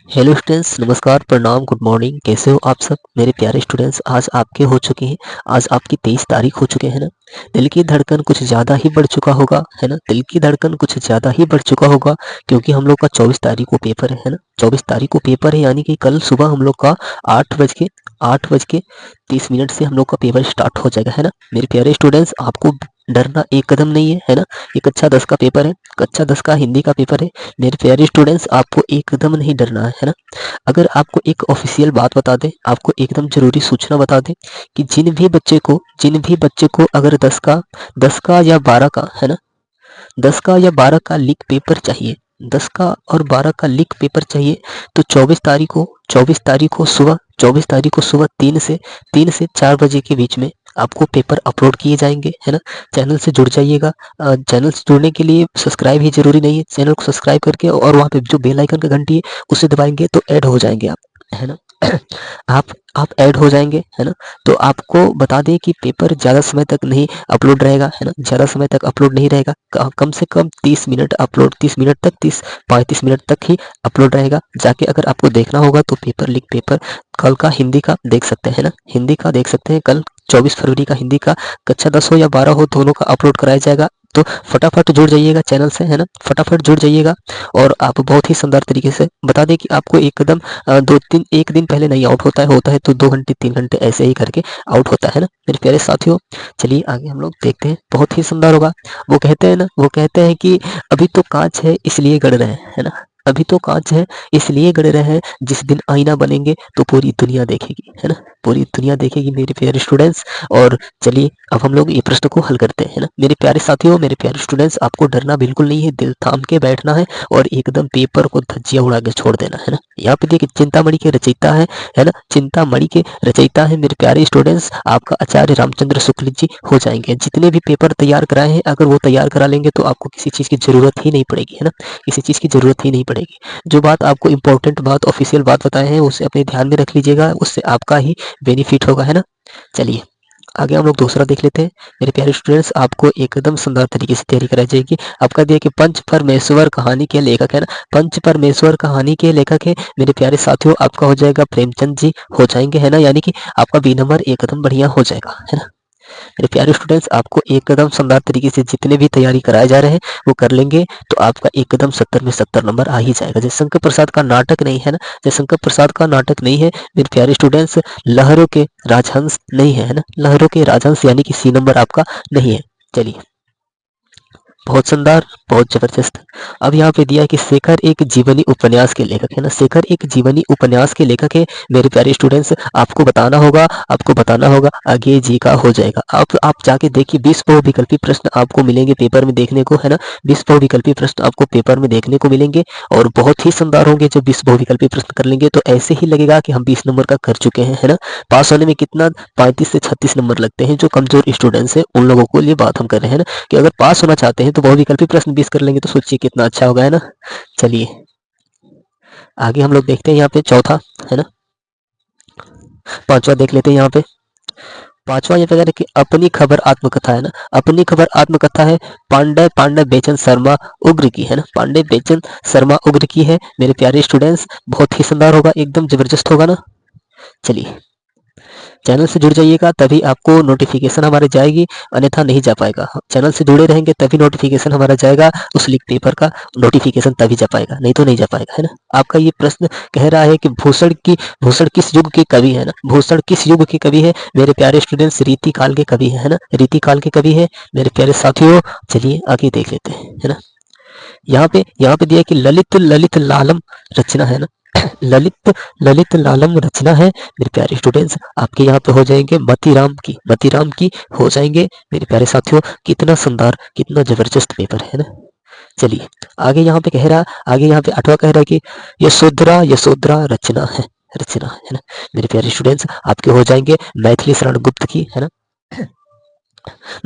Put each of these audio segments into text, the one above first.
Hello students, नमस्कार, प्रणाम, good morning. कैसे हो आप सब मेरे प्यारे स्टूडेंट्स? आज आपके हो चुके हैं, आज आपकी 23 तारीख हो चुके हैं ना। दिल की धड़कन कुछ ज़्यादा ही बढ़ चुका होगा, है ना। दिल की धड़कन कुछ ज़्यादा ही बढ़ चुका होगा, क्योंकि हम लोग का 24 तारीख को पेपर है ना। 24 तारीख को पेपर है, यानी कि कल सुबह हम लोग का 8 बज के 30 मिनट से हम लोग का पेपर स्टार्ट हो जाएगा, है ना। मेरे प्यारे स्टूडेंट्स, आपको डरना एक कदम नहीं है ना। ये कक्षा 10 का पेपर है, कक्षा 10 का हिंदी का पेपर है। मेरे प्यारे स्टूडेंट्स, आपको एकदम नहीं डरना है ना। अगर आपको एक ऑफिशियल बात बता दें, आपको एकदम जरूरी सूचना बता दें कि जिन भी बच्चे को अगर 10 का या 12 का, है ना, 10 का या 12 का लीक पेपर चाहिए, 10 का और 12 का लीक पेपर चाहिए, तो 24 तारीख को सुबह 3 से 4 बजे के बीच में आपको पेपर अपलोड किए जाएंगे, है ना। चैनल से जुड़ जाइएगा। चैनल से जुड़ने के लिए सब्सक्राइब ही जरूरी नहीं है, चैनल को सब्सक्राइब करके और वहाँ पे जो बेल आइकन का घंटी है उसे दबाएंगे तो ऐड हो जाएंगे आप, है ना। आप ऐड हो जाएंगे, है ना। तो आपको बता दें कि पेपर ज़्यादा समय तक नहीं अपलोड रहेगा, है ना। ज़्यादा समय तक अपलोड नहीं रहेगा, कम से कम 30 मिनट अपलोड, 30 मिनट तक, 30-35 मिनट तक ही अपलोड रहेगा। जाके अगर आपको देखना होगा तो पेपर लीक पेपर कल का हिंदी का देख सकते हैं ना, हिंदी का देख सकते हैं। कल 24 फरवरी का हिंदी का कक्षा 10 हो या 12 हो, दोनों का अपलोड कराया जाएगा। तो फटाफट जुड़ जाइएगा चैनल से, है ना, फटाफट जुड़ जाइएगा। और आप बहुत ही शानदार तरीके से बता दें कि आपको एकदम एक दिन पहले नहीं आउट होता है तो 2 घंटे 3 घंटे ऐसे ही करके आउट होता है ना मेरे प्यारे साथियों। चलिए आगे हम लोग देखते हैं, बहुत ही शानदार होगा। वो कहते हैं कि अभी तो कांच है इसलिए गड़ रहे हैं, है ना। अभी तो कांच है इसलिए गड़ रहे हैं, जिस दिन आईना बनेंगे तो पूरी दुनिया देखेगी, है ना, पूरी दुनिया देखेगी मेरे प्यारे स्टूडेंट्स। और चलिए अब हम लोग ये प्रश्न को हल करते हैं ना मेरे प्यारे साथियों, मेरे प्यारे स्टूडेंट्स। आपको डरना बिल्कुल नहीं है, दिल थाम के बैठना है और एकदम पेपर को धज्जियां उड़ा के छोड़ देना, है ना। यहाँ पे देखिए चिंतामणि के रचयिता है ना, चिंतामणि के रचयिता है मेरे प्यारे स्टूडेंट्स, आपका आचार्य रामचंद्र शुक्ल जी हो जाएंगे। जितने भी पेपर तैयार कराए हैं, अगर वो तैयार करा लेंगे तो आपको किसी चीज़ की जरूरत ही नहीं पड़ेगी, है ना, किसी चीज़ की जरूरत ही नहीं पड़ेगी। जो बात आपको इंपॉर्टेंट बात, ऑफिशियल बात बताए हैं, उसे अपने ध्यान में रख लीजिएगा, उससे आपका ही बेनिफिट होगा, है ना। चलिए आगे हम लोग दूसरा देख लेते हैं। मेरे प्यारे स्टूडेंट्स, आपको एकदम शानदार तरीके से तैयारी कराई जाएगी। आपका दिया कि पंच परमेश्वर कहानी के लेखक, है ना, पंच परमेश्वर कहानी के लेखक है मेरे प्यारे साथियों, आपका हो जाएगा प्रेमचंद जी हो जाएंगे, है ना। यानी कि आपका बी नंबर एकदम बढ़िया हो जाएगा, है ना। मेरे प्यारे स्टूडेंट्स, आपको एकदम शानदार तरीके से जितने भी तैयारी कराए जा रहे हैं वो कर लेंगे तो आपका एकदम 70 में 70 नंबर आ ही जाएगा। जयशंकर प्रसाद का नाटक नहीं है ना, जयशंकर प्रसाद का नाटक नहीं है मेरे प्यारे स्टूडेंट्स। लहरों के राजहंस नहीं है ना, लहरों के राजहंस यानी कि सी नंबर आपका नहीं है। चलिए बहुत शानदार, बहुत जबरदस्त। अब यहाँ पे दिया है कि शेखर एक जीवनी उपन्यास के लेखक है ना, शेखर एक जीवनी उपन्यास के लेखक है मेरे प्यारे स्टूडेंट्स। आपको बताना होगा आगे जी का हो जाएगा। आप जाके देखिए, 20 बहुविकल्पी प्रश्न आपको मिलेंगे पेपर में देखने को, है ना। 20 बहुविकल्पी प्रश्न आपको पेपर में देखने को मिलेंगे और बहुत ही शानदार होंगे। जब 20 बहुविकल्पी प्रश्न कर लेंगे तो ऐसे ही लगेगा कि हम 20 नंबर का कर चुके हैं, है ना। पास होने में कितना 35 से 36 नंबर लगते हैं जो कमजोर स्टूडेंट्स हैं, उन लोगों को लिए बात हम कर रहे हैं ना, कि अगर पास होना चाहते हैं तो बहुविकल्पी प्रश्न 20 कर लेंगे तो सोचिए कितना अच्छा होगा, है ना। चलिए आगे हम लोग देखते हैं, यहाँ पे चौथा, है ना, पांचवा देख लेते हैं। यहाँ पे पांचवा ये वगैरह कि अपनी खबर आत्मकथा, है ना, अपनी खबर आत्मकथा है पांडे पांडे बेचन शर्मा उग्र की, है ना, पांडे बेचन शर्मा उग्र की है मेरे प्यारे स्टूडेंट्स। बहुत ही शानदार होगा, एकदम जबरदस्त होगा ना। चलिए चैनल से जुड़ जाइएगा तभी आपको नोटिफिकेशन हमारे जाएगी, अन्यथा नहीं जा पाएगा। चैनल से जुड़े रहेंगे तभी नोटिफिकेशन हमारा जाएगा, उस लीक पेपर का नोटिफिकेशन तभी जा पाएगा, नहीं तो नहीं जा पाएगा, है ना। आपका ये प्रश्न कह रहा है कि भूषण किस युग के कवि है ना, भूषण किस युग के कवि है मेरे प्यारे स्टूडेंट्स? रीति काल के कवि है ना, रीति काल के कवि है मेरे प्यारे साथियों। चलिए आगे देख लेते हैं, है ना। यहाँ पे दिया है कि ललित ललित लालम रचना, है ना, ललित ललित लालम रचना है मेरे प्यारे स्टूडेंट्स। आपके यहाँ पे हो जाएंगे मतीराम की हो जाएंगे मेरे प्यारे साथियों। कितना शानदार, कितना जबरदस्त पेपर है ना। चलिए आगे यहाँ पे आठवां कह रहा है कि यशोधरा यशोधरा रचना है ना मेरे प्यारे स्टूडेंट्स। आपके हो जाएंगे मैथिली शरण गुप्त की, है ना,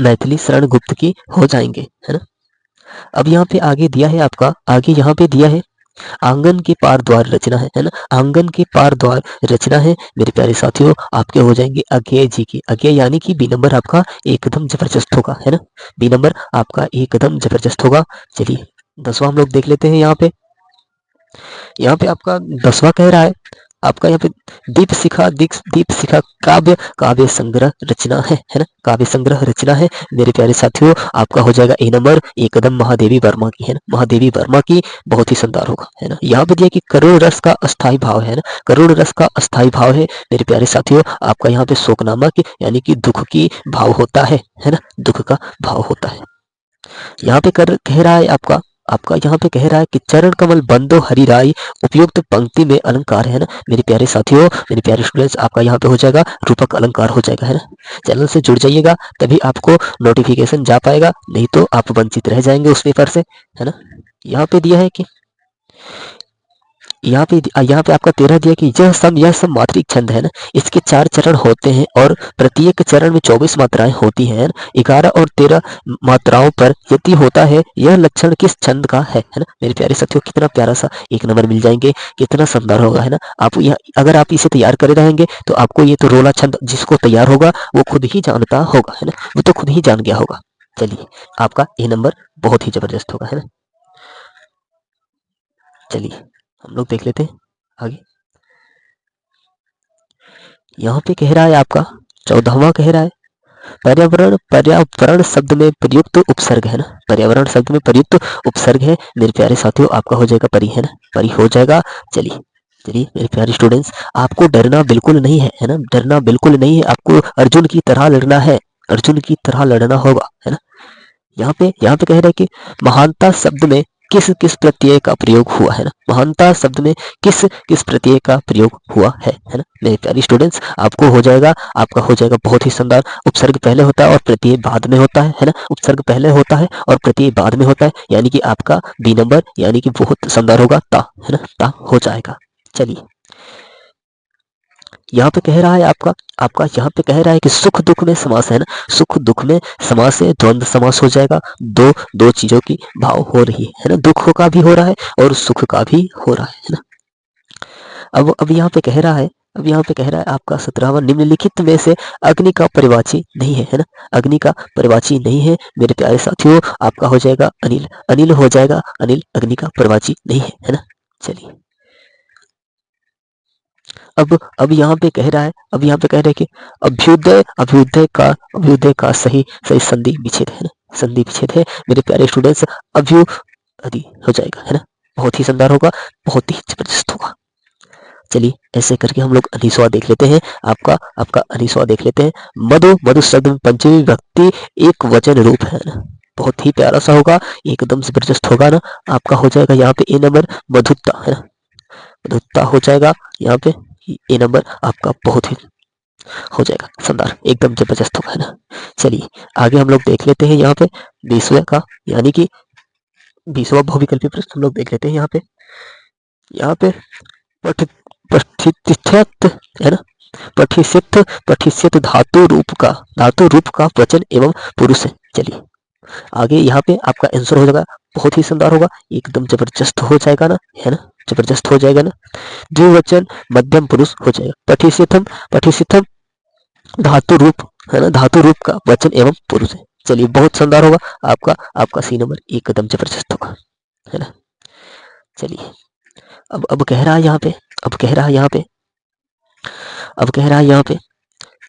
मैथिली शरण गुप्त की हो जाएंगे, है ना। अब यहाँ पे आगे यहाँ पे दिया है आंगन के पार द्वार रचना है ना, आंगन के पार द्वार रचना है मेरे प्यारे साथियों। आपके हो जाएंगे अज्ञेय जी की, अज्ञेय यानी कि बी नंबर आपका एकदम जबरदस्त होगा, है ना, बी नंबर आपका एकदम जबरदस्त होगा। चलिए 10वां हम लोग देख लेते हैं। यहाँ पे यहाँ पे आपका 10वां कह रहा है आपका यहाँ पे दीप शिखा काव्य काव्य संग्रह रचना है ना, काव्य संग्रह रचना है मेरे प्यारे साथियों। आपका हो जाएगा ए नंबर, एकदम महादेवी वर्मा की है ना, महादेवी वर्मा की, बहुत ही शानदार होगा है ना। यहाँ पे दिया कि करुण रस का अस्थाई भाव है ना, करुण रस का अस्थाई भाव है मेरे प्यारे साथियों। आपका यहाँ पे शोकनामा की यानी कि दुख की भाव होता है ना, दुख का भाव होता है। यहाँ पे कर कह रहा है आपका आपका यहाँ पे कह रहा है कि चरण कमल बंदो हरिराई, उपयुक्त पंक्ति में अलंकार है ना मेरे प्यारे साथियों, मेरे प्यारे स्टूडेंट्स। आपका यहाँ पे हो जाएगा रूपक अलंकार हो जाएगा है ना। चैनल से जुड़ जाइएगा तभी आपको नोटिफिकेशन जा पाएगा, नहीं तो आप वंचित रह जाएंगे उस पेपर से है ना। यहाँ पे दिया है कि यहाँ पे आपका 13 दिया कि यह सब मात्रिक छंद है ना, इसके 4 चरण होते हैं और प्रत्येक चरण में 24 मात्राएं होती हैं। 11 और 13 मात्राओं पर यति होता है, यह लक्षण किस छंद का है ना मेरे प्यारे साथियों। कितना प्यारा सा 1 नंबर मिल जाएंगे, कितना शानदार होगा है ना। आप यह अगर आप इसे तैयार करे रहेंगे तो आपको ये तो रोला छंद जिसको तैयार होगा वो खुद ही जानता होगा है ना, वो तो खुद ही जान गया होगा। चलिए आपका ए नंबर बहुत ही जबरदस्त होगा है ना। चलिए हम लोग देख लेते हैं आगे। यहाँ पे कह रहा है आपका 14वां कह रहा है पर्यावरण, पर्यावरण शब्द में प्रयुक्त उपसर्ग है ना, पर्यावरण शब्द में प्रयुक्त उपसर्ग है मेरे प्यारे साथियों। आपका हो जाएगा परी है ना, परी हो जाएगा। चलिए चलिए मेरे प्यारे स्टूडेंट्स, आपको डरना बिल्कुल नहीं है ना, डरना बिल्कुल नहीं है, आपको अर्जुन की तरह लड़ना है, अर्जुन की तरह लड़ना होगा है ना। यहाँ पे कह रहा है कि महानता शब्द में किस किस प्रत्यय का प्रयोग हुआ है ना, महानता शब्द में किस किस प्रत्यय का प्रयोग हुआ है ना मेरे प्यारे स्टूडेंट्स। आपको हो जाएगा, आपका हो जाएगा बहुत ही शानदार। उपसर्ग पहले होता है और प्रत्यय बाद में होता है ना, उपसर्ग पहले होता है और प्रत्यय बाद में होता है, यानी कि आपका बी नंबर यानी कि बहुत शानदार होगा, ता है ना, ता हो जाएगा। चलिए यहाँ पे कह रहा है आपका आपका यहाँ पे कह रहा है कि सुख दुख में समास है ना, सुख दुख में समास है, द्वंद्व समास हो जाएगा। दो दो चीजों की भाव हो रही है ना, दुख का भी हो रहा है और सुख का भी हो रहा है ना। अब यहाँ पे कह रहा है, अब यहाँ पे कह रहा है आपका 17वां, निम्नलिखित में से अग्नि का परिवाची नहीं है ना, अग्नि का परिवाची नहीं है मेरे प्यारे साथियों। आपका हो जाएगा अनिल, अनिल हो जाएगा, अनिल अग्नि का परिवाची नहीं है ना। चलिए अब यहाँ पे कह रहा है, अब यहाँ पे कह रहा है कि अभ्युदय का सही सही संधि विच्छेद है ना, संधि विच्छेद है मेरे प्यारे स्टूडेंट्स। अभ्युदय हो जाएगा है ना, बहुत ही शानदार होगा, बहुत ही जबरदस्त होगा। चलिए ऐसे करके हम लोग अनिस्वा देख लेते हैं, आपका आपका अनिस्वा देख लेते हैं। मधु, मधु शब्द में पंचमी विभक्ति एक वचन रूप है ना, बहुत ही प्यारा सा होगा, एकदम जबरदस्त होगा ना। आपका हो जाएगा यहाँ पे ए नंबर मधुता है ना, मधुता हो जाएगा यहाँ पे ए नंबर आपका, बहुत ही हो जाएगा शानदार, एकदम जबरदस्त होगा है ना। चलिए आगे हम लोग देख लेते हैं यहाँ पे 20वें का, यानी कि 20वां बहुविकल्पी प्रश्न हम लोग देख लेते हैं यहाँ पे पठ पठित है ना, पठिष्यत धातु रूप का वचन एवं पुरुष है। चलिए आगे यहाँ पे आपका आंसर हो जाएगा, बहुत ही शानदार होगा, एकदम जबरदस्त हो जाएगा ना, है ना, जबरदस्त हो जाएगा ना। द्विवचन मध्यम पुरुष हो जाएगा, पठिष्यथम धातु रूप है ना, धातु रूप का वचन एवं पुरुष है। चलिए बहुत शानदार होगा आपका, आपका सी नंबर एकदम जबरदस्त होगा है ना। चलिए अब कह रहा है यहाँ पे, अब कह रहा है यहाँ पे, अब कह रहा है यहाँ पे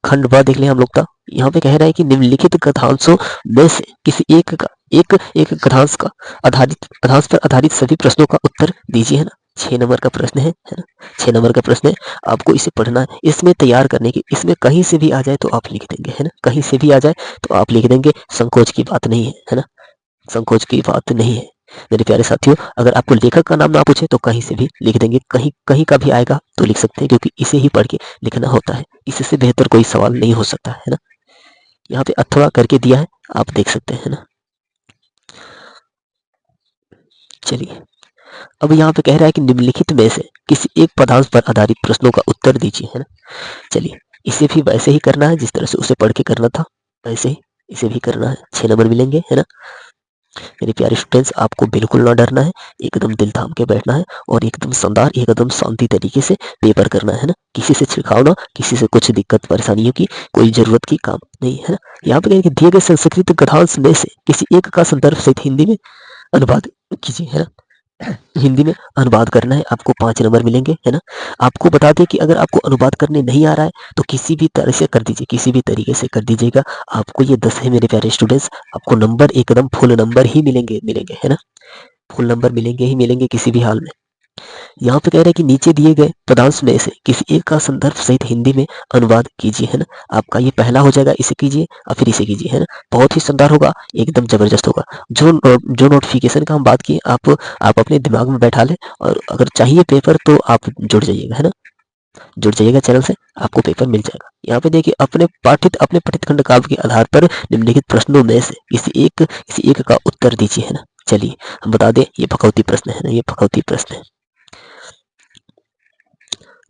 खंड ब देख लें हम लोग का। यहाँ पे कह रहा है कि निम्नलिखित कथांशों में से किसी एक कथांश का कथांश पर आधारित सभी प्रश्नों का उत्तर दीजिए है ना। 6 नंबर का प्रश्न है ना, 6 नंबर का प्रश्न है, आपको इसे पढ़ना है, इसमें तैयार करने की, इसमें कहीं से भी आ जाए तो आप लिख देंगे है ना, कहीं से भी आ जाए तो आप लिख देंगे, संकोच की बात नहीं है ना, संकोच की बात नहीं है मेरे प्यारे साथियों। अगर आपको लेखक का नाम ना पूछे तो कहीं से भी लिख देंगे, कहीं कहीं का भी आएगा तो लिख सकते हैं, क्योंकि इसे ही पढ़ के लिखना होता है, इससे बेहतर कोई सवाल नहीं हो सकता है ना। यहाँ पे अथवा करके दिया है, आप देख सकते हैं ना। चलिए अब यहाँ पे कह रहा है कि निम्नलिखित में से किसी एक पदांश पर आधारित प्रश्नों का उत्तर दीजिए है ना। चलिए इसे भी वैसे ही करना है जिस तरह से उसे पढ़ के करना था, वैसे ही इसे भी करना है, 6 नंबर मिलेंगे है ना। मेरे प्यारे स्टूडेंट्स, आपको बिल्कुल ना डरना है, एकदम दिल थाम के बैठना है और एकदम शानदार, एकदम शांति तरीके से पेपर करना है ना। किसी से छिड़काव ना, किसी से कुछ दिक्कत परेशानियों की कोई जरूरत की काम नहीं है ना। यहाँ पे कहेंगे दिए गए संस्कृत कथांश में से किसी एक का संदर्भ सहित हिंदी में अनुवाद कीजिए है ना। हिंदी में अनुवाद करना है, आपको 5 नंबर मिलेंगे, है ना। आपको बता दें कि अगर आपको अनुवाद करने नहीं आ रहा है तो किसी भी तरह से कर दीजिए, किसी भी तरीके से कर दीजिएगा। आपको ये 10 है मेरे प्यारे स्टूडेंट्स, आपको नंबर एकदम फुल नंबर ही मिलेंगे मिलेंगे, है ना। फुल नंबर मिलेंगे ही मिलेंगे किसी भी हाल में। यहाँ पे कह रहा है कि नीचे दिए गए पदांश में से किसी एक का संदर्भ सहित हिंदी में अनुवाद कीजिए, है ना। आपका ये पहला हो जाएगा, इसे कीजिए और फिर इसे कीजिए, है ना। बहुत ही शानदार होगा, एकदम जबरदस्त होगा। जो नोटिफिकेशन का हम बात किए आप अपने दिमाग में बैठा लें, और अगर चाहिए पेपर तो आप जुड़ जाइएगा, है ना। जुड़ जाइएगा चैनल से, आपको पेपर मिल जाएगा। यहाँ पे देखिए, अपने पठित खंड काव्य के आधार पर निम्नलिखित प्रश्नों में से किसी एक का उत्तर दीजिए, है ना। चलिए हम बता दें, ये भगवती प्रश्न है ना, ये भगवती प्रश्न है।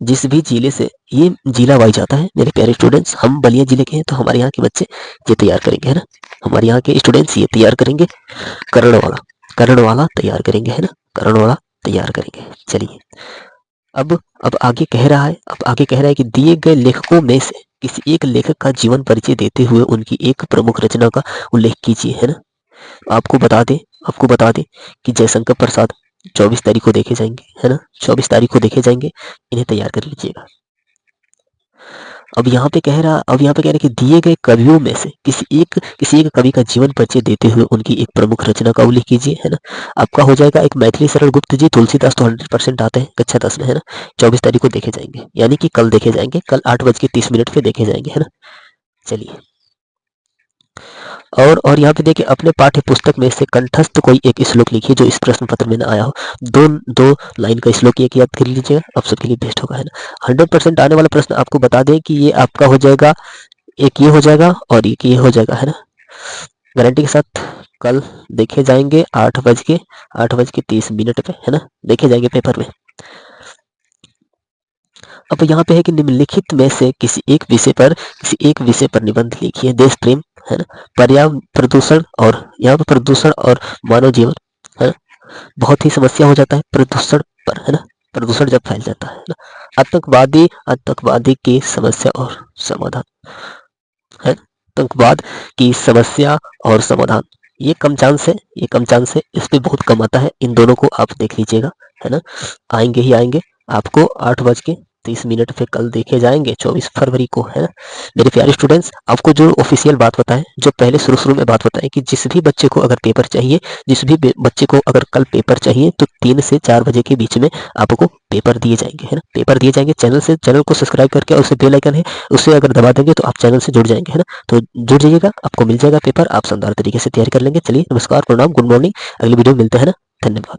जिस भी जिले से ये जिला वाइज आता है मेरे प्यारे स्टूडेंट्स, हम बलिया जिले के हैं तो हमारे यहाँ के बच्चे ये तैयार करेंगे, है ना। हमारे यहाँ के स्टूडेंट्स ये तैयार करेंगे, कर्ण वाला तैयार करेंगे, है ना। कर्ण वाला तैयार करेंगे। चलिए अब आगे कह रहा है कि दिए गए लेखकों में से किसी एक लेखक का जीवन परिचय देते हुए उनकी एक प्रमुख रचना का उल्लेख कीजिए, है ना। आपको बता दें कि जयशंकर प्रसाद 24 तारीख को देखे जाएंगे, है ना। 24 तारीख को देखे जाएंगे, इन्हें तैयार कर लीजिएगा। अब यहाँ पे कह रहा है कि दिए गए कवियों में से किसी एक कवि का जीवन परिचय देते हुए उनकी एक प्रमुख रचना का उल्लेख कीजिए, है ना। आपका हो जाएगा एक मैथिली शरण गुप्त जी, तुलसीदास तो 100% आते हैं कक्षा 10 में, है ना। 24 तारीख को देखे जाएंगे, यानी कि कल देखे जाएंगे, कल 8:30 पे देखे जाएंगे, है ना। चलिए और यहाँ पे देखिए, अपने पाठ्य पुस्तक में से कंठस्थ कोई एक श्लोक लिखिए जो इस प्रश्न पत्र में ना आया हो। दो दो लाइन का श्लोक एक याद कर लीजिएगा, आप सबके लिए बेस्ट होगा, है ना। 100% आने वाला प्रश्न आपको बता दें कि ये आपका हो जाएगा, एक ये हो जाएगा और एक ये हो जाएगा, है ना। गारंटी के साथ कल देखे जाएंगे 8:30 पे, है ना। देखे जाएंगे पेपर में। अब यहाँ पे है कि निम्नलिखित में से किसी एक विषय पर निबंध लिखिए। देश प्रेम, है ना। पर्यावरण प्रदूषण, और यहाँ पे प्रदूषण और मानव जीवन, है ना। बहुत ही समस्या हो जाता है प्रदूषण पर, है ना। प्रदूषण जब फैल जाता है ना। आतंकवादी की समस्या और समाधान, है। आतंकवाद की समस्या और समाधान, ये कम चांस है, इस पे बहुत कम आता है। इन दोनों को आप देख लीजिएगा, है ना। आएंगे ही आएंगे, आपको 8:30 पे कल देखे जाएंगे 24 फरवरी को, है ना। मेरे प्यारे स्टूडेंट्स, आपको जो ऑफिशियल बात बताएं, जो पहले शुरू में बात बताएं कि जिस भी बच्चे को अगर पेपर चाहिए, जिस भी बच्चे को अगर कल पेपर चाहिए तो 3 से 4 बजे के बीच में आपको पेपर दिए जाएंगे, है ना। पेपर दिए जाएंगे। चैनल को सब्सक्राइब करके, और उसे बेल आइकन है उसे अगर दबा देंगे तो आप चैनल से जुड़ जाएंगे, है ना। तो जुड़ जाइएगा, आपको मिल जाएगा पेपर, आप शानदार तरीके से तैयारी कर लेंगे। चलिए नमस्कार, प्रणाम, गुड मॉर्निंग, अगली वीडियो में मिलते हैं ना। धन्यवाद।